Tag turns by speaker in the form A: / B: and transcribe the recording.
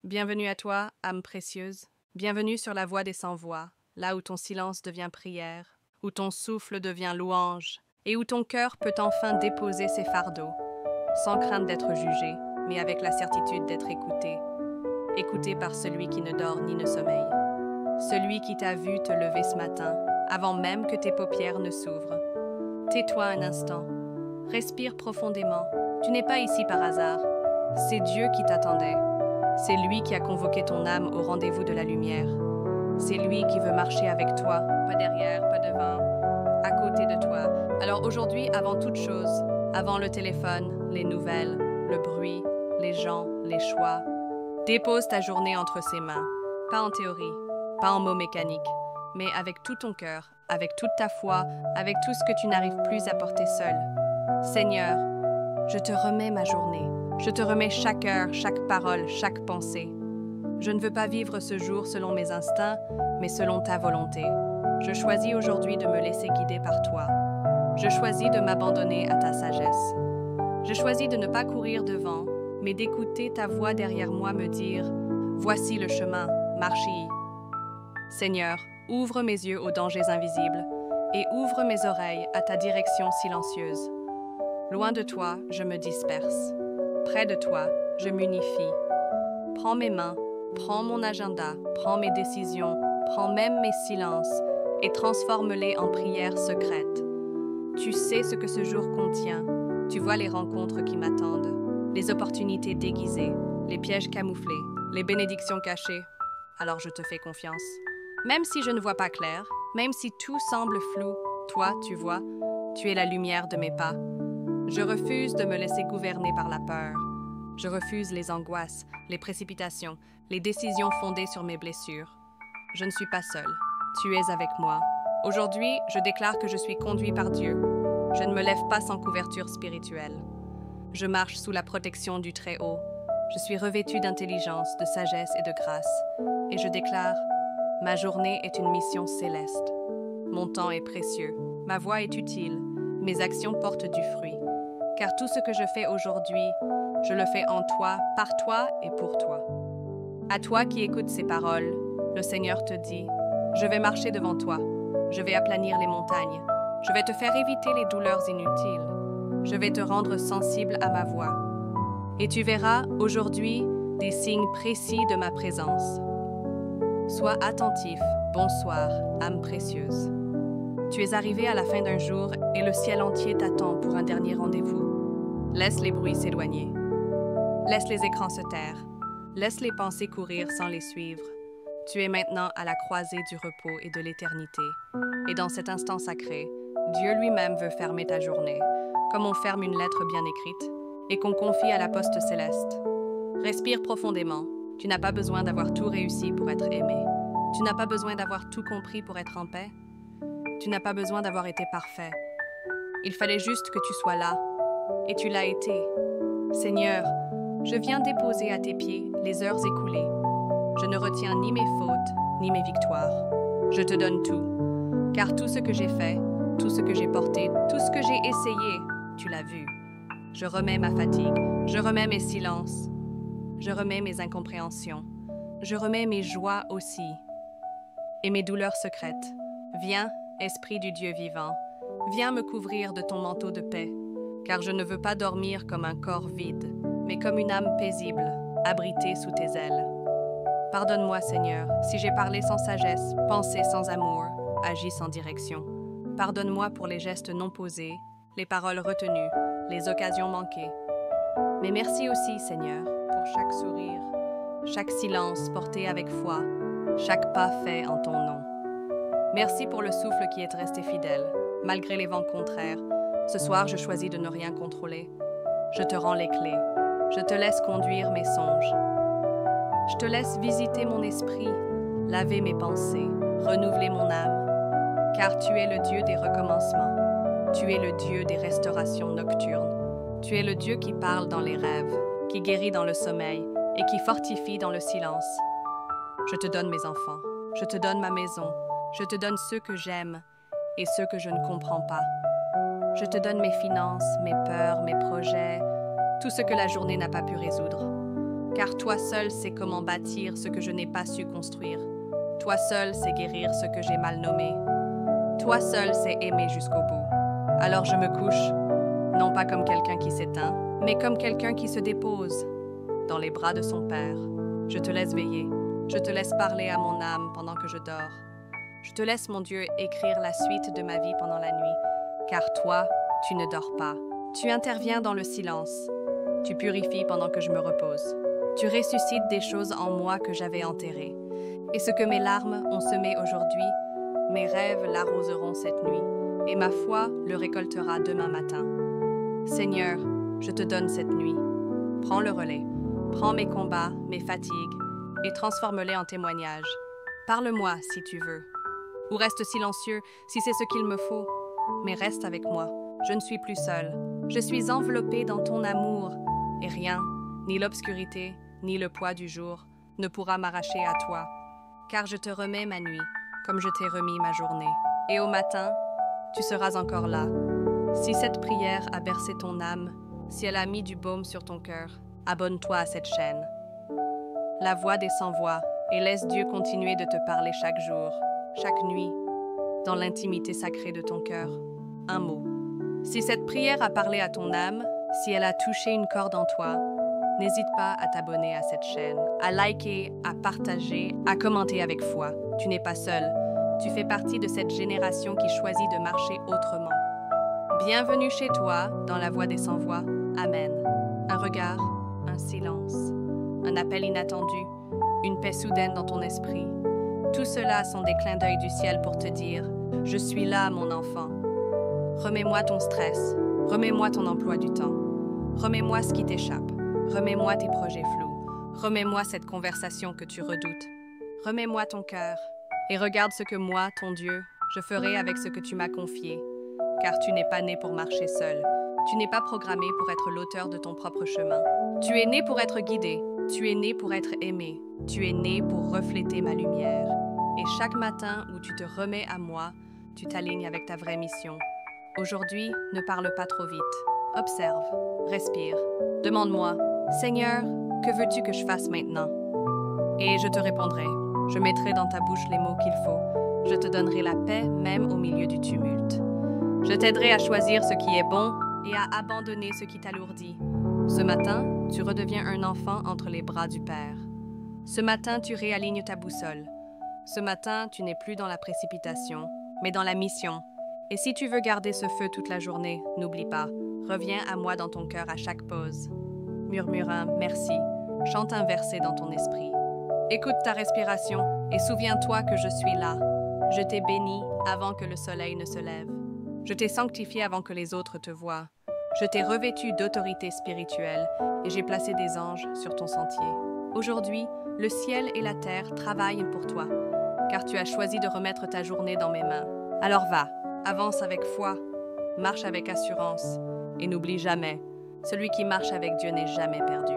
A: Bienvenue à toi, âme précieuse. Bienvenue sur la voie des sans-voix, là où ton silence devient prière, où ton souffle devient louange, et où ton cœur peut enfin déposer ses fardeaux, sans crainte d'être jugé, mais avec la certitude d'être écouté. Écouté par celui qui ne dort ni ne sommeille. Celui qui t'a vu te lever ce matin, avant même que tes paupières ne s'ouvrent. Tais-toi un instant. Respire profondément. Tu n'es pas ici par hasard. C'est Dieu qui t'attendait. C'est lui qui a convoqué ton âme au rendez-vous de la lumière. C'est lui qui veut marcher avec toi, pas derrière, pas devant, à côté de toi. Alors aujourd'hui, avant toute chose, avant le téléphone, les nouvelles, le bruit, les gens, les choix, dépose ta journée entre ses mains. Pas en théorie, pas en mots mécaniques, mais avec tout ton cœur, avec toute ta foi, avec tout ce que tu n'arrives plus à porter seul. Seigneur, je te remets ma journée. Je te remets chaque heure, chaque parole, chaque pensée. Je ne veux pas vivre ce jour selon mes instincts, mais selon ta volonté. Je choisis aujourd'hui de me laisser guider par toi. Je choisis de m'abandonner à ta sagesse. Je choisis de ne pas courir devant, mais d'écouter ta voix derrière moi me dire « Voici le chemin, marche-y ». Seigneur, ouvre mes yeux aux dangers invisibles et ouvre mes oreilles à ta direction silencieuse. Loin de toi, je me disperse. Près de toi, je m'unifie. Prends mes mains, prends mon agenda, prends mes décisions, prends même mes silences et transforme-les en prières secrètes. Tu sais ce que ce jour contient. Tu vois les rencontres qui m'attendent, les opportunités déguisées, les pièges camouflés, les bénédictions cachées. Alors je te fais confiance. Même si je ne vois pas clair, même si tout semble flou, toi, tu vois, tu es la lumière de mes pas. Je refuse de me laisser gouverner par la peur. Je refuse les angoisses, les précipitations, les décisions fondées sur mes blessures. Je ne suis pas seule. Tu es avec moi. Aujourd'hui, je déclare que je suis conduit par Dieu. Je ne me lève pas sans couverture spirituelle. Je marche sous la protection du Très-Haut. Je suis revêtue d'intelligence, de sagesse et de grâce. Et je déclare, ma journée est une mission céleste. Mon temps est précieux. Ma voix est utile. Mes actions portent du fruit. Car tout ce que je fais aujourd'hui, je le fais en toi, par toi et pour toi. À toi qui écoutes ces paroles, le Seigneur te dit, je vais marcher devant toi, je vais aplanir les montagnes, je vais te faire éviter les douleurs inutiles, je vais te rendre sensible à ma voix. Et tu verras aujourd'hui des signes précis de ma présence. Sois attentif, bonsoir, âme précieuse. Tu es arrivé à la fin d'un jour et le ciel entier t'attend pour un dernier rendez-vous. Laisse les bruits s'éloigner. Laisse les écrans se taire. Laisse les pensées courir sans les suivre. Tu es maintenant à la croisée du repos et de l'éternité. Et dans cet instant sacré, Dieu lui-même veut fermer ta journée, comme on ferme une lettre bien écrite, et qu'on confie à la poste céleste. Respire profondément. Tu n'as pas besoin d'avoir tout réussi pour être aimé. Tu n'as pas besoin d'avoir tout compris pour être en paix. Tu n'as pas besoin d'avoir été parfait. Il fallait juste que tu sois là. Et tu l'as été. Seigneur, je viens déposer à tes pieds les heures écoulées. Je ne retiens ni mes fautes, ni mes victoires. Je te donne tout. Car tout ce que j'ai fait, tout ce que j'ai porté, tout ce que j'ai essayé, tu l'as vu. Je remets ma fatigue, je remets mes silences, je remets mes incompréhensions, je remets mes joies aussi. Et mes douleurs secrètes. Viens, Esprit du Dieu vivant, viens me couvrir de ton manteau de paix, car je ne veux pas dormir comme un corps vide, mais comme une âme paisible, abritée sous tes ailes. Pardonne-moi, Seigneur, si j'ai parlé sans sagesse, pensé sans amour, agi sans direction. Pardonne-moi pour les gestes non posés, les paroles retenues, les occasions manquées. Mais merci aussi, Seigneur, pour chaque sourire, chaque silence porté avec foi, chaque pas fait en ton nom. Merci pour le souffle qui est resté fidèle, malgré les vents contraires. Ce soir, je choisis de ne rien contrôler. Je te rends les clés. Je te laisse conduire mes songes. Je te laisse visiter mon esprit, laver mes pensées, renouveler mon âme. Car tu es le Dieu des recommencements. Tu es le Dieu des restaurations nocturnes. Tu es le Dieu qui parle dans les rêves, qui guérit dans le sommeil et qui fortifie dans le silence. Je te donne mes enfants. Je te donne ma maison. Je te donne ceux que j'aime et ceux que je ne comprends pas. Je te donne mes finances, mes peurs, mes projets, tout ce que la journée n'a pas pu résoudre. car toi seul sais comment bâtir ce que je n'ai pas su construire. Toi seul sais guérir ce que j'ai mal nommé. Toi seul sais aimer jusqu'au bout. Alors je me couche, non pas comme quelqu'un qui s'éteint, mais comme quelqu'un qui se dépose dans les bras de son Père. Je te laisse veiller, je te laisse parler à mon âme pendant que je dors. Je te laisse, mon Dieu, écrire la suite de ma vie pendant la nuit, car toi, tu ne dors pas. Tu interviens dans le silence. Tu purifies pendant que je me repose. Tu ressuscites des choses en moi que j'avais enterrées. Et ce que mes larmes ont semé aujourd'hui, mes rêves l'arroseront cette nuit, et ma foi le récoltera demain matin. Seigneur, je te donne cette nuit. Prends le relais. Prends mes combats, mes fatigues, et transforme-les en témoignages. Parle-moi si tu veux. Ou reste silencieux si c'est ce qu'il me faut. Mais reste avec moi. Je ne suis plus seule. Je suis enveloppée dans ton amour. Et rien, ni l'obscurité, ni le poids du jour, ne pourra m'arracher à toi. Car je te remets ma nuit, comme je t'ai remis ma journée. Et au matin, tu seras encore là. Si cette prière a bercé ton âme, si elle a mis du baume sur ton cœur, abonne-toi à cette chaîne. La voix des sans-voix, et laisse Dieu continuer de te parler chaque jour, chaque nuit, dans l'intimité sacrée de ton cœur. Un mot. Si cette prière a parlé à ton âme, si elle a touché une corde en toi, n'hésite pas à t'abonner à cette chaîne, à liker, à partager, à commenter avec foi. Tu n'es pas seul. Tu fais partie de cette génération qui choisit de marcher autrement. Bienvenue chez toi, dans la voix des sans-voix. Amen. Un regard, un silence, un appel inattendu, une paix soudaine dans ton esprit. Tout cela sont des clins d'œil du ciel pour te dire « Je suis là, mon enfant ». Remets-moi ton stress, remets-moi ton emploi du temps, remets-moi ce qui t'échappe, remets-moi tes projets flous, remets-moi cette conversation que tu redoutes, remets-moi ton cœur et regarde ce que moi, ton Dieu, je ferai avec ce que tu m'as confié, car tu n'es pas né pour marcher seul, tu n'es pas programmé pour être l'auteur de ton propre chemin. Tu es né pour être guidé, tu es né pour être aimé, tu es né pour refléter ma lumière. Et chaque matin où tu te remets à moi, tu t'alignes avec ta vraie mission. Aujourd'hui, ne parle pas trop vite. Observe, respire. Demande-moi, Seigneur, que veux-tu que je fasse maintenant? Et je te répondrai. Je mettrai dans ta bouche les mots qu'il faut. Je te donnerai la paix même au milieu du tumulte. Je t'aiderai à choisir ce qui est bon et à abandonner ce qui t'alourdit. Ce matin, tu redeviens un enfant entre les bras du Père. Ce matin, tu réalignes ta boussole. Ce matin, tu n'es plus dans la précipitation, mais dans la mission. Et si tu veux garder ce feu toute la journée, n'oublie pas, reviens à moi dans ton cœur à chaque pause. Murmure un « merci », chante un verset dans ton esprit. Écoute ta respiration et souviens-toi que je suis là. Je t'ai béni avant que le soleil ne se lève. Je t'ai sanctifié avant que les autres te voient. Je t'ai revêtu d'autorité spirituelle et j'ai placé des anges sur ton sentier. Aujourd'hui, le ciel et la terre travaillent pour toi, car tu as choisi de remettre ta journée dans mes mains. Alors va, avance avec foi, marche avec assurance, et n'oublie jamais, celui qui marche avec Dieu n'est jamais perdu.